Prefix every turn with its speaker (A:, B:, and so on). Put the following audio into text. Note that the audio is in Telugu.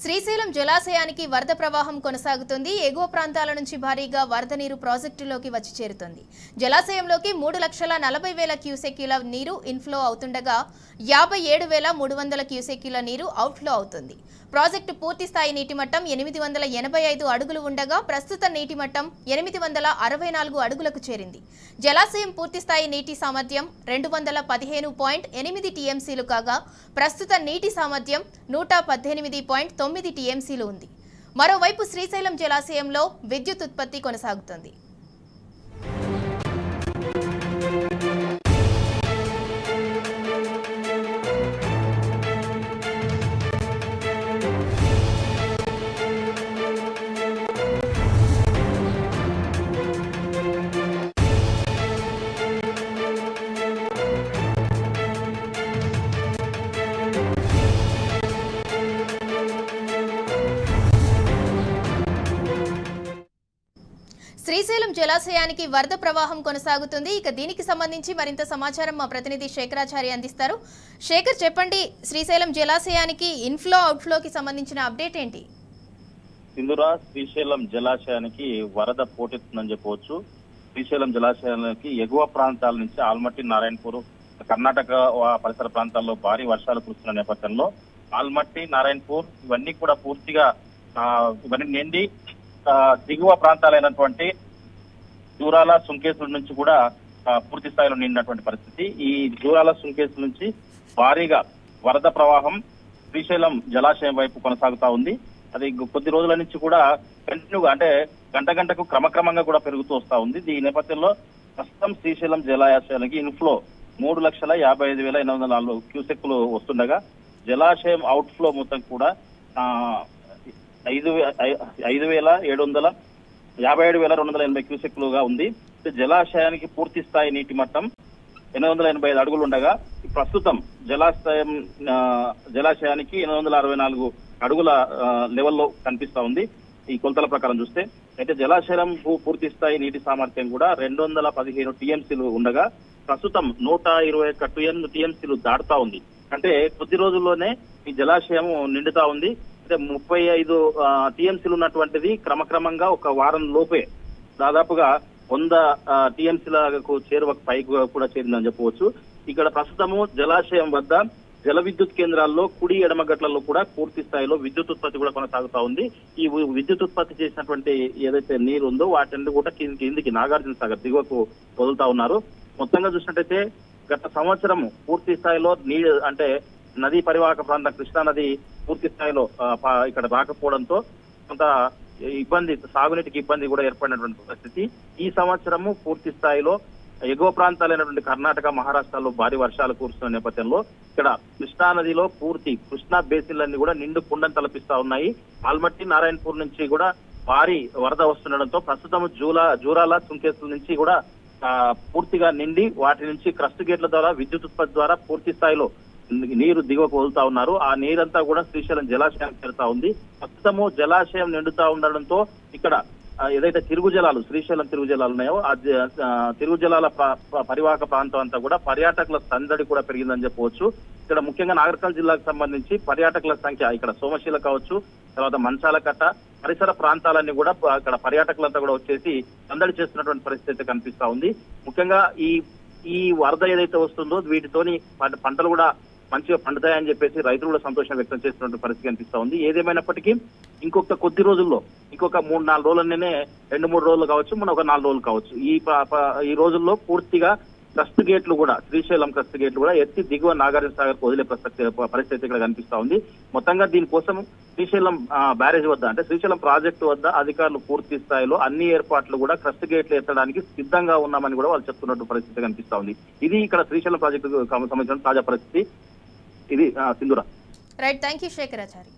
A: శ్రీశైలం జలాశయానికి వరద ప్రవాహం కొనసాగుతుంది. ఎగువ ప్రాంతాల నుంచి భారీగా వరద నీరు ప్రాజెక్టులోకి వచ్చి చేరుతుంది. జలాశయంలోకి 3,40,000 క్యూసెక్కుల నీరు ఇన్ఫ్లో అవుతుండగా 57,300 క్యూసెక్కుల నీరు అవుట్ఫ్లో అవుతుంది. ప్రాజెక్టు పూర్తి స్థాయి నీటి మట్టం 885 అడుగులు ఉండగా ప్రస్తుత నీటి మట్టం 864 అడుగులకు చేరింది. జలాశయం పూర్తి స్థాయి నీటి సామర్థ్యం 215.8 టీఎంసీలు కాగా ప్రస్తుత నీటి సామర్థ్యం 118.9 టీఎంసీలు ఉంది. మరోవైపు శ్రీశైలం జలాశయంలో విద్యుత్ ఉత్పత్తి కొనసాగుతుంది. శ్రీశైలం జలాశయానికి వరద ప్రవాహం కొనసాగుతుంది. ఇక దీనికి సంబంధించి మరింత సమాచారం మా ప్రతినిధి శేఖరాచారి అందిస్తారు. శేఖర్, చెప్పండి, శ్రీశైలం జలాశయానికి ఇన్ఫ్లో అవుట్ఫ్లోకి సంబంధించిన అప్డేట్ ఏంటి?
B: ఇందురా శ్రీశైలం జలాశయానికి వరద పోటెత్తుందని చెప్పవచ్చు. శ్రీశైలం జలాశయానికి ఎగువ ప్రాంతాల నుంచి ఆల్మట్టి, నారాయణపూర్, కర్ణాటక పరిసర ప్రాంతాల్లో భారీ వర్షాలు కురుస్తున్న నేపథ్యంలో ఆల్మట్టి, నారాయణపూర్ ఇవన్నీ కూడా పూర్తిగా ఇవన్నీ నిండి దిగువ ప్రాంతాలైనటువంటి జూరాల, సుంకేసుల నుంచి కూడా పూర్తి స్థాయిలో నిండినటువంటి పరిస్థితి. ఈ జూరాల, సుంకేసుల నుంచి భారీగా వరద ప్రవాహం శ్రీశైలం జలాశయం వైపు కొనసాగుతా ఉంది. అది కొద్ది రోజుల నుంచి కూడా కంటిన్యూగా అంటే గంటకు క్రమక్రమంగా కూడా పెరుగుతూ వస్తా ఉంది. ఈ నేపథ్యంలో ప్రస్తుతం శ్రీశైలం జలాశయానికి ఇన్ఫ్లో 3,55,804 క్యూసెక్కులు వస్తుండగా జలాశయం అవుట్ఫ్లో మొత్తం కూడా 57,280 క్యూసెక్లుగా ఉంది. జలాశయానికి పూర్తి స్థాయి నీటి మట్టం 885 అడుగులు ఉండగా ప్రస్తుతం జలాశయానికి 864 అడుగుల లెవెల్లో కనిపిస్తా ఉంది. ఈ కొలతల ప్రకారం చూస్తే అయితే జలాశయం పూర్తి స్థాయి నీటి సామర్థ్యం కూడా 215 టీఎంసీలు ఉండగా ప్రస్తుతం 121 టీఎంసీలు దాటుతా ఉంది. అంటే కొద్ది రోజుల్లోనే ఈ జలాశయం నిండుతా ఉంది. అంటే 35 టీఎంసీలు ఉన్నటువంటిది క్రమక్రమంగా ఒక వారం లోపే దాదాపుగా 100 టీఎంసీలకు చేరువకు పైకి కూడా చేరిందని చెప్పవచ్చు. ఇక్కడ ప్రస్తుతము జలాశయం వద్ద జల విద్యుత్ కేంద్రాల్లో కుడి ఎడమ గట్లలో కూడా పూర్తి స్థాయిలో విద్యుత్ ఉత్పత్తి కూడా కొనసాగుతా ఉంది. ఈ విద్యుత్ ఉత్పత్తి చేసినటువంటి ఏదైతే నీరు ఉందో వాటిని కూడా కిందికి నాగార్జున సాగర్ దిగువకు వదులుతా ఉన్నారు. మొత్తంగా చూసినట్టయితే గత సంవత్సరం పూర్తి స్థాయిలో అంటే నదీ పరివాహక ప్రాంతం కృష్ణా నది పూర్తి స్థాయిలో ఇక్కడ రాకపోవడంతో కొంత ఇబ్బంది, సాగునీటికి ఇబ్బంది కూడా ఏర్పడినటువంటి పరిస్థితి. ఈ సంవత్సరము పూర్తి స్థాయిలో ఎగువ ప్రాంతాలైనటువంటి కర్ణాటక, మహారాష్ట్రలో భారీ వర్షాలు కురుస్తున్న నేపథ్యంలో ఇక్కడ కృష్ణా నదిలో కృష్ణా బేసిన్లన్నీ కూడా నిండు కుండను తలపిస్తా ఉన్నాయి. ఆల్మట్టి, నారాయణపూర్ నుంచి కూడా భారీ వరద వస్తుండడంతో ప్రస్తుతం జూరాల, సుంకేసుల నుంచి కూడా పూర్తిగా నిండి వాటి నుంచి క్రస్ట్ గేట్ల ద్వారా విద్యుత్ ఉత్పత్తి ద్వారా పూర్తి స్థాయిలో నీరు దిగువకు వదులుతా ఉన్నారు. ఆ నీరంతా కూడా శ్రీశైలం జలాశయానికి చేరుతా ఉంది. ప్రస్తుతము జలాశయం నిండుతా ఉండడంతో ఇక్కడ ఏదైతే శ్రీశైలం తిరుగు జలాలు ఉన్నాయో ఆ తిరుగు జలాల పరివాహక ప్రాంతం అంతా కూడా పర్యాటకుల సందడి కూడా పెరిగిందని చెప్పవచ్చు. ఇక్కడ ముఖ్యంగా నాగర్కల్ జిల్లాకు సంబంధించి పర్యాటకుల సంఖ్య ఇక్కడ సోమశీల కావచ్చు, తర్వాత మంచాలకట్ట పరిసర ప్రాంతాలన్నీ కూడా ఇక్కడ పర్యాటకులంతా కూడా వచ్చేసి సందడి చేస్తున్నటువంటి పరిస్థితి కనిపిస్తా ఉంది. ముఖ్యంగా ఈ వరద ఏదైతే వస్తుందో వీటితోని పంటలు కూడా మంచిగా పండుతాయని చెప్పేసి రైతులు కూడా సంతోషం వ్యక్తం చేస్తున్న పరిస్థితి కనిపిస్తా ఉంది. ఏదేమైనప్పటికీ ఇంకొక కొద్ది రోజుల్లో ఇంకొక 3-4 రోజులనే 2-3 రోజులు కావచ్చు, మన ఒక 4 రోజులు కావచ్చు, ఈ రోజుల్లో పూర్తిగా క్రస్ట్ గేట్లు కూడా శ్రీశైలం క్రస్ట్ గేట్లు కూడా ఎత్తి దిగువ నాగార్జున సాగర్ వదిలే పరిస్థితి ఇక్కడ కనిపిస్తా ఉంది. మొత్తంగా దీనికోసం శ్రీశైలం బ్యారేజ్ వద్ద అంటే శ్రీశైలం ప్రాజెక్టు వద్ద అధికారులు పూర్తి స్థాయిలో అన్ని ఏర్పాట్లు కూడా క్రస్ట్ గేట్లు ఎత్తడానికి సిద్ధంగా ఉన్నామని కూడా వాళ్ళు చెప్తున్నట్టు పరిస్థితి కనిపిస్తా ఉంది. ఇది ఇక్కడ శ్రీశైలం ప్రాజెక్టు సంబంధించిన తాజా పరిస్థితి. ఇది Sindhura.
A: Right, thank you Shekharachari.